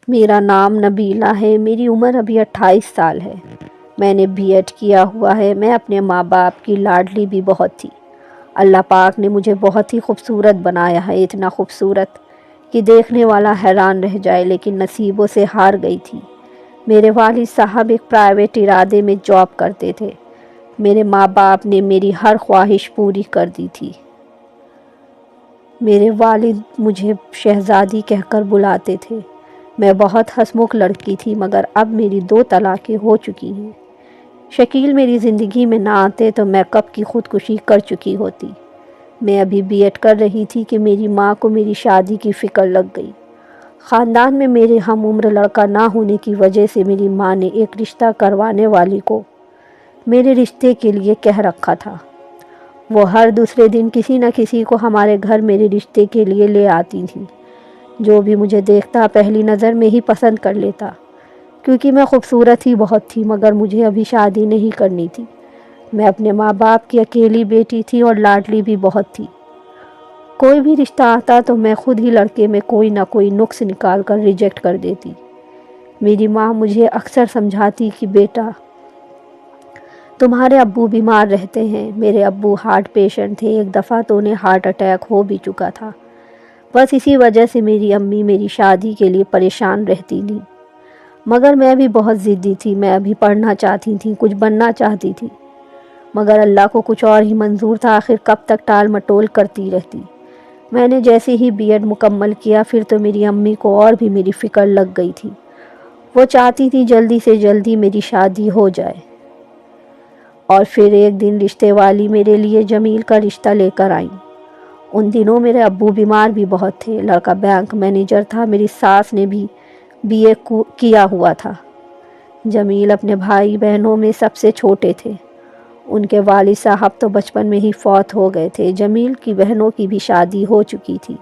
میرا نام نبیلہ ہے، میری عمر ابھی 28 سال ہے۔ میں نے بی ایڈ کیا ہوا ہے۔ میں اپنے ماں باپ کی لاڈلی بھی بہت تھی۔ اللہ پاک نے مجھے بہت ہی خوبصورت بنایا ہے، اتنا خوبصورت کہ دیکھنے والا حیران رہ جائے، لیکن نصیبوں سے ہار گئی تھی۔ میرے والد صاحب ایک پرائیویٹ ادارے میں جاب کرتے تھے۔ میرے ماں باپ نے میری ہر خواہش پوری کر دی تھی۔ میرے والد مجھے شہزادی کہہ کر بلاتے تھے۔ میں بہت ہنسمکھ لڑکی تھی، مگر اب میری 2 طلاقیں ہو چکی ہیں۔ شکیل میری زندگی میں نہ آتے تو میں کب کی خودکشی کر چکی ہوتی۔ میں ابھی بی ایڈ کر رہی تھی کہ میری ماں کو میری شادی کی فکر لگ گئی۔ خاندان میں میرے ہم عمر لڑکا نہ ہونے کی وجہ سے میری ماں نے ایک رشتہ کروانے والی کو میرے رشتے کے لیے کہہ رکھا تھا۔ وہ ہر دوسرے دن کسی نہ کسی کو ہمارے گھر میرے رشتے کے لیے لے آتی تھی۔ جو بھی مجھے دیکھتا پہلی نظر میں ہی پسند کر لیتا، کیونکہ میں خوبصورت ہی بہت تھی، مگر مجھے ابھی شادی نہیں کرنی تھی۔ میں اپنے ماں باپ کی اکیلی بیٹی تھی اور لاڈلی بھی بہت تھی۔ کوئی بھی رشتہ آتا تو میں خود ہی لڑکے میں کوئی نہ کوئی نقص نکال کر ریجیکٹ کر دیتی۔ میری ماں مجھے اکثر سمجھاتی کہ بیٹا، تمہارے ابو بیمار رہتے ہیں۔ میرے ابو ہارٹ پیشنٹ تھے، ایک دفعہ تو انہیں ہارٹ اٹیک ہو بھی چکا تھا۔ بس اسی وجہ سے میری امی میری شادی کے لیے پریشان رہتی تھی، مگر میں بھی بہت ضدی تھی۔ میں ابھی پڑھنا چاہتی تھی، کچھ بننا چاہتی تھی، مگر اللہ کو کچھ اور ہی منظور تھا۔ آخر کب تک ٹال مٹول کرتی رہتی۔ میں نے جیسے ہی بی ایڈ مکمل کیا، پھر تو میری امی کو اور بھی میری فکر لگ گئی تھی۔ وہ چاہتی تھی جلدی سے جلدی میری شادی ہو جائے۔ اور پھر ایک دن رشتے والی میرے لیے جمیل کا رشتہ لے کر آئیں۔ ان دنوں میرے ابو بیمار بھی بہت تھے۔ لڑکا بینک مینیجر تھا۔ میری ساس نے بھی بی اے کیا ہوا تھا۔ جمیل اپنے بھائی بہنوں میں سب سے چھوٹے تھے۔ ان کے والد صاحب تو بچپن میں ہی فوت ہو گئے تھے۔ جمیل کی بہنوں کی بھی شادی ہو چکی تھی،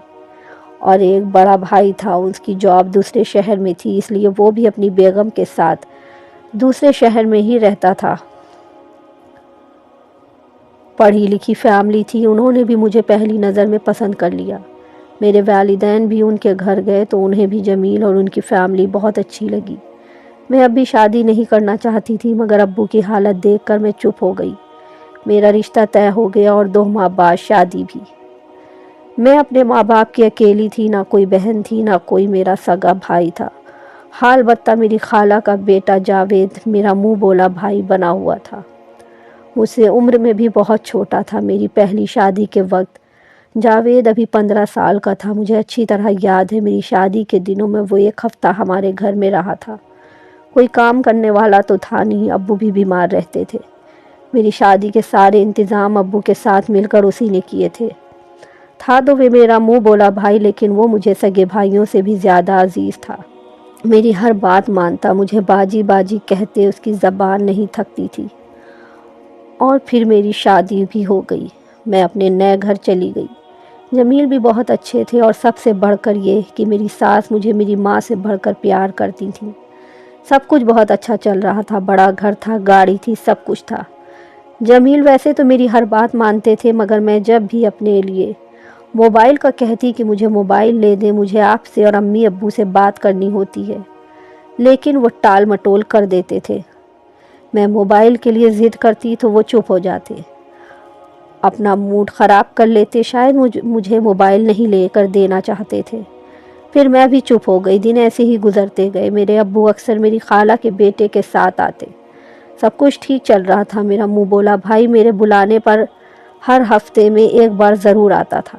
اور ایک بڑا بھائی تھا، اس کی جاب دوسرے شہر میں تھی، اس لیے وہ بھی اپنی بیگم کے ساتھ دوسرے شہر میں ہی رہتا تھا۔ پڑھی لکھی فیملی تھی، انہوں نے بھی مجھے پہلی نظر میں پسند کر لیا۔ میرے والدین بھی ان کے گھر گئے تو انہیں بھی جمیل اور ان کی فیملی بہت اچھی لگی۔ میں اب بھی شادی نہیں کرنا چاہتی تھی، مگر ابو کی حالت دیکھ کر میں چپ ہو گئی۔ میرا رشتہ طے ہو گیا اور 2 ماہ بعد شادی بھی۔ میں اپنے ماں باپ کی اکیلی تھی، نہ کوئی بہن تھی، نہ کوئی میرا سگا بھائی تھا۔ حال البتہ میری خالہ کا بیٹا جاوید میرا منہ بولا بھائی بنا ہوا تھا۔ مجھ سے عمر میں بھی بہت چھوٹا تھا۔ میری پہلی شادی کے وقت جاوید ابھی 15 سال کا تھا۔ مجھے اچھی طرح یاد ہے، میری شادی کے دنوں میں وہ 1 ہفتہ ہمارے گھر میں رہا تھا۔ کوئی کام کرنے والا تو تھا نہیں، ابو بھی بیمار رہتے تھے۔ میری شادی کے سارے انتظام ابو کے ساتھ مل کر اسی نے کیے تھے۔ تھا تو وہ میرا منہ بولا بھائی، لیکن وہ مجھے سگے بھائیوں سے بھی زیادہ عزیز تھا۔ میری ہر بات مانتا، مجھے باجی باجی کہتے اس کی زبان نہیں تھکتی تھی۔ اور پھر میری شادی بھی ہو گئی۔ میں اپنے نئے گھر چلی گئی۔ جمیل بھی بہت اچھے تھے، اور سب سے بڑھ کر یہ کہ میری ساس مجھے میری ماں سے بڑھ کر پیار کرتی تھیں۔ سب کچھ بہت اچھا چل رہا تھا، بڑا گھر تھا، گاڑی تھی، سب کچھ تھا۔ جمیل ویسے تو میری ہر بات مانتے تھے، مگر میں جب بھی اپنے لیے موبائل کا کہتی کہ مجھے موبائل لے دیں، مجھے آپ سے اور امی ابو سے بات کرنی ہوتی ہے، لیکن وہ ٹال مٹول کر دیتے تھے۔ میں موبائل کے لیے ضد کرتی تو وہ چپ ہو جاتے، اپنا موڈ خراب کر لیتے، شاید مجھے موبائل نہیں لے کر دینا چاہتے تھے۔ پھر میں بھی چپ ہو گئی۔ دن ایسے ہی گزرتے گئے۔ میرے ابو اکثر میری خالہ کے بیٹے کے ساتھ آتے۔ سب کچھ ٹھیک چل رہا تھا۔ میرا منہ بولا بھائی میرے بلانے پر ہر ہفتے میں 1 بار ضرور آتا تھا،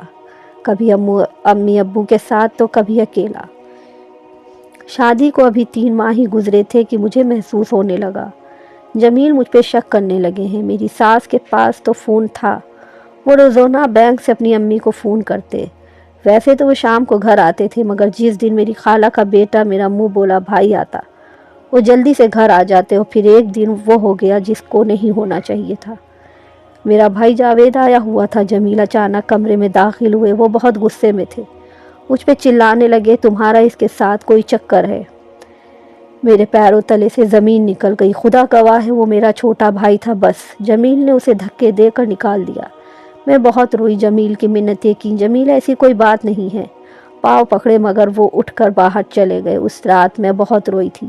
کبھی امی ابو کے ساتھ تو کبھی اکیلا۔ شادی کو ابھی 3 ماہ ہی گزرے تھے کہ مجھے محسوس ہونے لگا جمیل مجھ پہ شک کرنے لگے ہیں۔ میری ساس کے پاس تو فون تھا، وہ روزانہ بینک سے اپنی امی کو فون کرتے۔ ویسے تو وہ شام کو گھر آتے تھے، مگر جس دن میری خالہ کا بیٹا میرا منہ بولا بھائی آتا، وہ جلدی سے گھر آ جاتے۔ اور پھر ایک دن وہ ہو گیا جس کو نہیں ہونا چاہیے تھا۔ میرا بھائی جاوید آیا ہوا تھا۔ جمیل اچانک کمرے میں داخل ہوئے۔ وہ بہت غصے میں تھے، مجھ پہ چلانے لگے تمہارا اس کے ساتھ کوئی چکر ہے۔ میرے پیروں تلے سے زمین نکل گئی۔ خدا گواہ ہے وہ میرا چھوٹا بھائی تھا بس۔ جمیل نے اسے دھکے دے کر نکال دیا۔ میں بہت روئی، جمیل کی منتیں کی، جمیل ایسی کوئی بات نہیں ہے، پاؤں پکڑے مگر وہ اٹھ کر باہر چلے گئے۔ اس رات میں بہت روئی تھی۔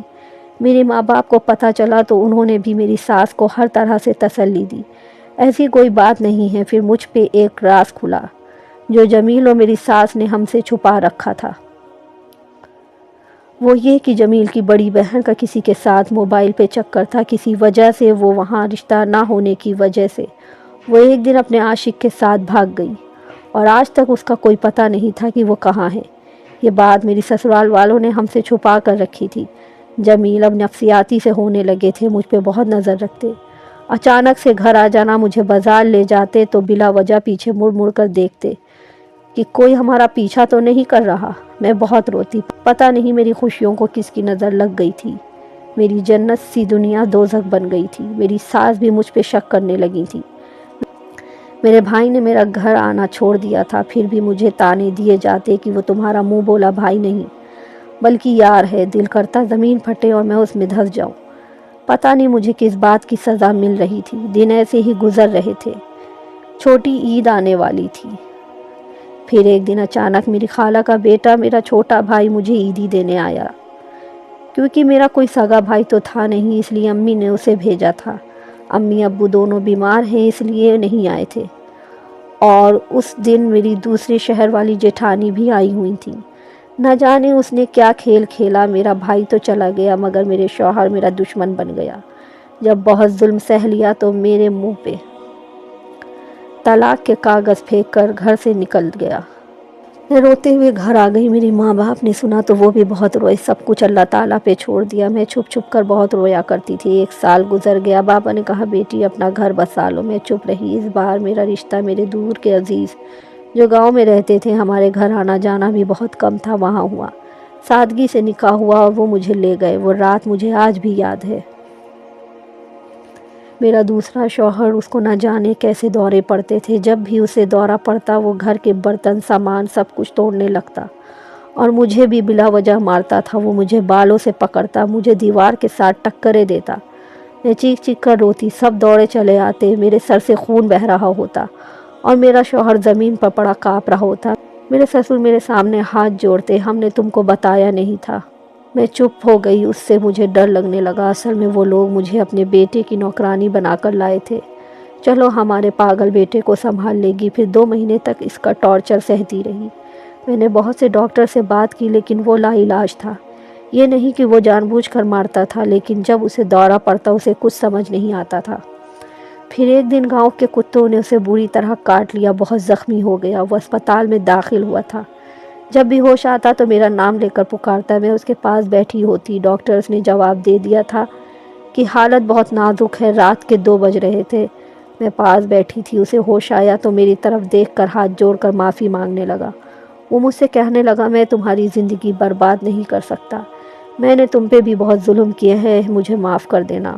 میرے ماں باپ کو پتہ چلا تو انہوں نے بھی میری ساس کو ہر طرح سے تسلی دی۔ ایسی کوئی بات نہیں ہے۔ پھر مجھ پہ ایک راز کھلا جو جمیل اور میری ساس نے ہم سے چھپا رکھا تھا۔ وہ یہ کہ جمیل کی بڑی بہن کا کسی کے ساتھ موبائل پہ چکر تھا، کسی وجہ سے، وہ وہاں رشتہ نہ ہونے کی وجہ سے۔ وہ ایک دن اپنے عاشق کے ساتھ بھاگ گئی اور آج تک اس کا کوئی پتہ نہیں تھا کہ وہ کہاں ہے۔ یہ بات میری سسرال والوں نے ہم سے چھپا کر رکھی تھی۔ جمیل اب نفسیاتی سے ہونے لگے تھے، مجھ پہ بہت نظر رکھتے۔ اچانک سے گھر آ جانا، مجھے بازار لے جاتے تو بلا وجہ پیچھے مڑ مڑ کر دیکھتے کہ کوئی ہمارا پیچھا تو نہیں کر رہا۔ میں بہت روتی، پتہ نہیں میری خوشیوں کو کس کی نظر لگ گئی تھی۔ میری جنت سی دنیا دوزخ بن گئی تھی۔ میری ساس بھی مجھ پہ شک کرنے لگی تھی۔ میرے بھائی نے میرا گھر آنا چھوڑ دیا تھا، پھر بھی مجھے تانے دیے جاتے کہ وہ تمہارا منہ بولا بھائی نہیں بلکہ یار ہے۔ دل کرتا زمین پھٹے اور میں اس میں دھس جاؤں۔ پتہ نہیں مجھے کس بات کی سزا مل رہی تھی۔ دن ایسے ہی گزر رہے تھے۔ چھوٹی عید آنے والی تھی۔ پھر ایک دن اچانک میری خالہ کا بیٹا، میرا چھوٹا بھائی، مجھے عیدی دینے آیا۔ کیونکہ میرا کوئی سگا بھائی تو تھا نہیں، اس لیے امی نے اسے بھیجا تھا۔ امی ابو دونوں بیمار ہیں، اس لیے نہیں آئے تھے۔ اور اس دن میری دوسرے شہر والی جیٹھانی بھی آئی ہوئی تھی۔ نہ جانے اس نے کیا کھیل کھیلا، میرا بھائی تو چلا گیا مگر میرے شوہر میرا دشمن بن گیا۔ جب بہت ظلم سہ لیا تو میرے منہ پہ طلاق کے کاغذ پھینک کر گھر سے نکل گیا۔ میں روتے ہوئے گھر آ گئی۔ میری ماں باپ نے سنا تو وہ بھی بہت روئے۔ سب کچھ اللہ تعالیٰ پہ چھوڑ دیا۔ میں چھپ چھپ کر بہت رویا کرتی تھی۔ 1 سال گزر گیا۔ بابا نے کہا بیٹی اپنا گھر بسا لو۔ میں چپ رہی۔ اس بار میرا رشتہ میرے دور کے عزیز جو گاؤں میں رہتے تھے، ہمارے گھر آنا جانا بھی بہت کم تھا، وہاں ہوا۔ سادگی سے نکاح ہوا اور وہ مجھے لے گئے۔ وہ رات مجھے آج بھی یاد ہے۔ میرا دوسرا شوہر، اس کو نہ جانے کیسے دورے پڑتے تھے۔ جب بھی اسے دورہ پڑتا وہ گھر کے برتن سامان سب کچھ توڑنے لگتا اور مجھے بھی بلا وجہ مارتا تھا۔ وہ مجھے بالوں سے پکڑتا، مجھے دیوار کے ساتھ ٹکریں دیتا۔ میں چیخ چیخ کر روتی۔ سب دوڑے چلے آتے، میرے سر سے خون بہہ رہا ہوتا اور میرا شوہر زمین پر پڑا کانپ رہا ہوتا۔ میرے سسر میرے سامنے ہاتھ جوڑتے، ہم نے تم کو بتایا نہیں تھا۔ میں چپ ہو گئی۔ اس سے مجھے ڈر لگنے لگا۔ اصل میں وہ لوگ مجھے اپنے بیٹے کی نوکرانی بنا کر لائے تھے۔ چلو ہمارے پاگل بیٹے کو سنبھال لے گی۔ پھر 2 مہینے تک اس کا ٹارچر سہتی رہی۔ میں نے بہت سے ڈاکٹر سے بات کی لیکن وہ لا علاج تھا۔ یہ نہیں کہ وہ جان بوجھ کر مارتا تھا، لیکن جب اسے دورہ پڑتا اسے کچھ سمجھ نہیں آتا تھا۔ پھر ایک دن گاؤں کے کتوں نے اسے بری طرح کاٹ لیا، بہت زخمی ہو گیا۔ وہ اسپتال میں داخل ہوا تھا۔ جب بھی ہوش آتا تو میرا نام لے کر پکارتا۔ میں اس کے پاس بیٹھی ہوتی۔ ڈاکٹرز نے جواب دے دیا تھا کہ حالت بہت نازک ہے۔ رات کے 2 بج رہے تھے۔ میں پاس بیٹھی تھی۔ اسے ہوش آیا تو میری طرف دیکھ کر ہاتھ جوڑ کر معافی مانگنے لگا۔ وہ مجھ سے کہنے لگا میں تمہاری زندگی برباد نہیں کر سکتا۔ میں نے تم پہ بھی بہت ظلم کیے ہیں، مجھے معاف کر دینا۔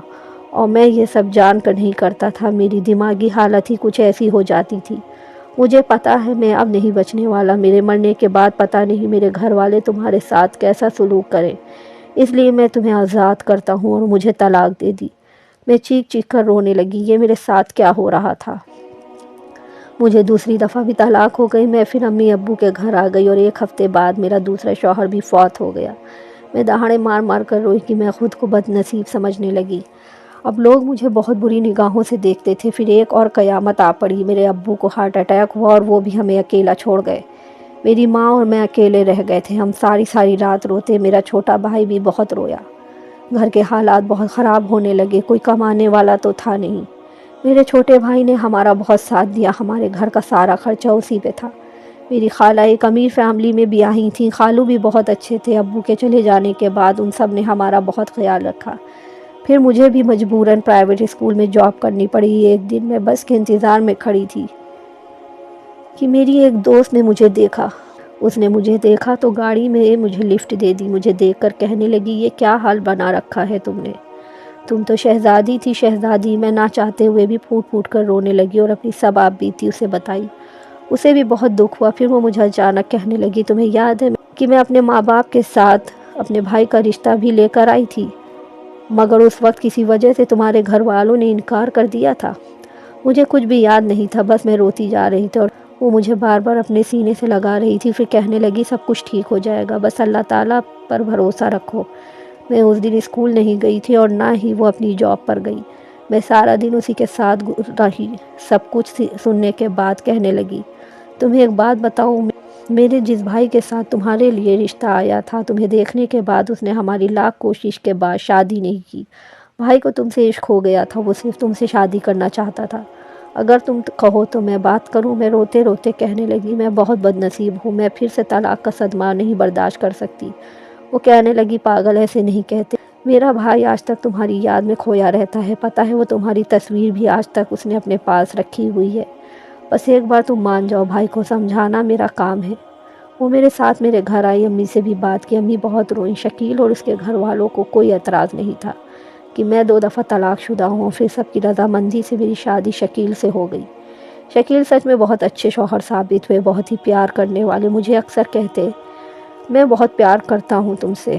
اور میں یہ سب جان کر نہیں کرتا تھا۔ میری دماغی حالت ہی کچھ ایسی ہو جاتی تھی۔ مجھے پتا ہے میں اب نہیں بچنے والا۔ میرے مرنے کے بعد پتہ نہیں میرے گھر والے تمہارے ساتھ کیسا سلوک کریں، اس لیے میں تمہیں آزاد کرتا ہوں اور مجھے طلاق دے دی۔ میں چیخ چیخ کر رونے لگی۔ یہ میرے ساتھ کیا ہو رہا تھا؟ مجھے دوسری دفعہ بھی طلاق ہو گئی۔ میں پھر امی ابو کے گھر آ گئی اور 1 ہفتے بعد میرا دوسرا شوہر بھی فوت ہو گیا۔ میں دہاڑے مار مار کر روئی کہ میں خود کو بد نصیب سمجھنے لگی۔ اب لوگ مجھے بہت بری نگاہوں سے دیکھتے تھے۔ پھر ایک اور قیامت آ پڑی۔ میرے ابو کو ہارٹ اٹیک ہوا اور وہ بھی ہمیں اکیلا چھوڑ گئے۔ میری ماں اور میں اکیلے رہ گئے تھے۔ ہم ساری رات روتے۔ میرا چھوٹا بھائی بھی بہت رویا۔ گھر کے حالات بہت خراب ہونے لگے۔ کوئی کمانے والا تو تھا نہیں۔ میرے چھوٹے بھائی نے ہمارا بہت ساتھ دیا۔ ہمارے گھر کا سارا خرچہ اسی پہ تھا۔ میری خالہ ایک امیر فیملی میں بیاہی تھیں۔ خالو بھی بہت اچھے تھے۔ ابو کے چلے جانے کے بعد ان سب نے ہمارا بہت خیال رکھا۔ پھر مجھے بھی مجبوراً پرائیویٹ اسکول میں جاب کرنی پڑی۔ ایک دن میں بس کے انتظار میں کھڑی تھی کہ میری ایک دوست نے مجھے دیکھا۔ اس نے مجھے دیکھا تو گاڑی میں مجھے لفٹ دے دی۔ مجھے دیکھ کر کہنے لگی یہ کیا حال بنا رکھا ہے تم نے؟ تم تو شہزادی تھی شہزادی۔ میں نہ چاہتے ہوئے بھی پھوٹ پھوٹ کر رونے لگی اور اپنی سب آپ بیتی اسے بتائی۔ اسے بھی بہت دکھ ہوا۔ پھر وہ مجھے اچانک کہنے لگی تمہیں یاد ہے کہ میں اپنے ماں باپ کے ساتھ اپنے بھائی کا رشتہ بھی لے کر آئی تھی، مگر اس وقت کسی وجہ سے تمہارے گھر والوں نے انکار کر دیا تھا۔ مجھے کچھ بھی یاد نہیں تھا، بس میں روتی جا رہی تھی وہ مجھے بار بار اپنے سینے سے لگا رہی تھی، پھر کہنے لگی سب کچھ ٹھیک ہو جائے گا، بس اللہ تعالیٰ پر بھروسہ رکھو۔ میں اس دن اسکول نہیں گئی تھی اور نہ ہی وہ اپنی جاب پر گئی۔ میں سارا دن اسی کے ساتھ رہی۔ سب کچھ سننے کے بعد کہنے لگی، تمہیں ایک بات بتاؤں، میرے جس بھائی کے ساتھ تمہارے لیے رشتہ آیا تھا، تمہیں دیکھنے کے بعد اس نے ہماری لاکھ کوشش کے بعد شادی نہیں کی۔ بھائی کو تم سے عشق ہو گیا تھا، وہ صرف تم سے شادی کرنا چاہتا تھا۔ اگر تم کہو تو میں بات کروں۔ میں روتے روتے کہنے لگی، میں بہت بد نصیب ہوں، میں پھر سے طلاق کا صدمہ نہیں برداشت کر سکتی۔ وہ کہنے لگی، پاگل، ایسے نہیں کہتے۔ میرا بھائی آج تک تمہاری یاد میں کھویا رہتا ہے، پتہ ہے وہ تمہاری تصویر بھی آج تک اس نے اپنے پاس رکھی ہوئی ہے۔ بس ایک بار تم مان جاؤ، بھائی کو سمجھانا میرا کام ہے۔ وہ میرے ساتھ میرے گھر آئی، امی سے بھی بات کی۔ امی بہت روئیں۔ شکیل اور اس کے گھر والوں کو کوئی اعتراض نہیں تھا کہ میں 2 دفعہ طلاق شدہ ہوں، پھر سب کی رضامندی سے میری شادی شکیل سے ہو گئی۔ شکیل سچ میں بہت اچھے شوہر ثابت ہوئے، بہت ہی پیار کرنے والے۔ مجھے اکثر کہتے، میں بہت پیار کرتا ہوں تم سے،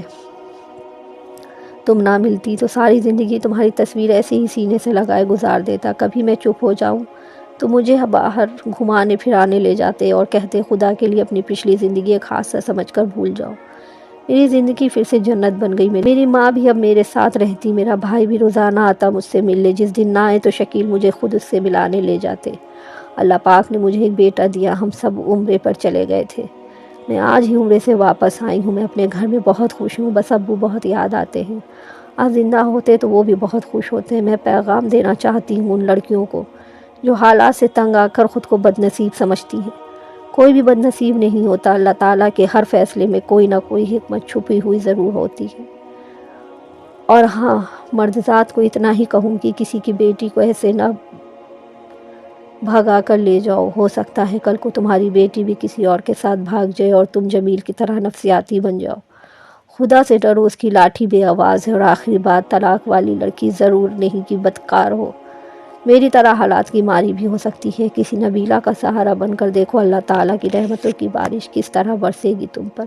تم نہ ملتی تو ساری زندگی تمہاری تصویر ایسے ہی سینے سے لگائے گزار دیتا۔ کبھی میں چپ ہو جاؤں تو مجھے باہر گھمانے پھرانے لے جاتے اور کہتے، خدا کے لیے اپنی پچھلی زندگی ایک حادثہ سمجھ کر بھول جاؤ۔ میری زندگی پھر سے جنت بن گئی۔ میری ماں بھی اب میرے ساتھ رہتی، میرا بھائی بھی روزانہ آتا مجھ سے ملنے۔ جس دن نہ آئے تو شکیل مجھے خود اس سے ملانے لے جاتے۔ اللہ پاک نے مجھے ایک بیٹا دیا۔ ہم سب عمرے پر چلے گئے تھے، میں آج ہی عمرے سے واپس آئی ہوں۔ میں اپنے گھر میں بہت خوش ہوں، بس ابو بہت یاد آتے ہیں۔ آج زندہ ہوتے تو وہ بھی بہت خوش ہوتے۔ میں پیغام دینا چاہتی ہوں ان لڑکیوں کو جو حالات سے تنگ آ کر خود کو بد نصیب سمجھتی ہیں۔ کوئی بھی بد نصیب نہیں ہوتا، اللہ تعالیٰ کے ہر فیصلے میں کوئی نہ کوئی حکمت چھپی ہوئی ضرور ہوتی ہے۔ اور ہاں، مرد ذات کو اتنا ہی کہوں کہ کسی کی بیٹی کو ایسے نہ بھگا کر لے جاؤ، ہو سکتا ہے کل کو تمہاری بیٹی بھی کسی اور کے ساتھ بھاگ جائے اور تم جمیل کی طرح نفسیاتی بن جاؤ۔ خدا سے ڈرو، اس کی لاٹھی بے آواز ہے۔ اور آخری بات، طلاق والی لڑکی ضرور نہیں کہ بدکار ہو، میری طرح حالات کی ماری بھی ہو سکتی ہے۔ کسی نبیلہ کا سہارا بن کر دیکھو، اللہ تعالیٰ کی رحمتوں کی بارش کس طرح برسے گی تم پر۔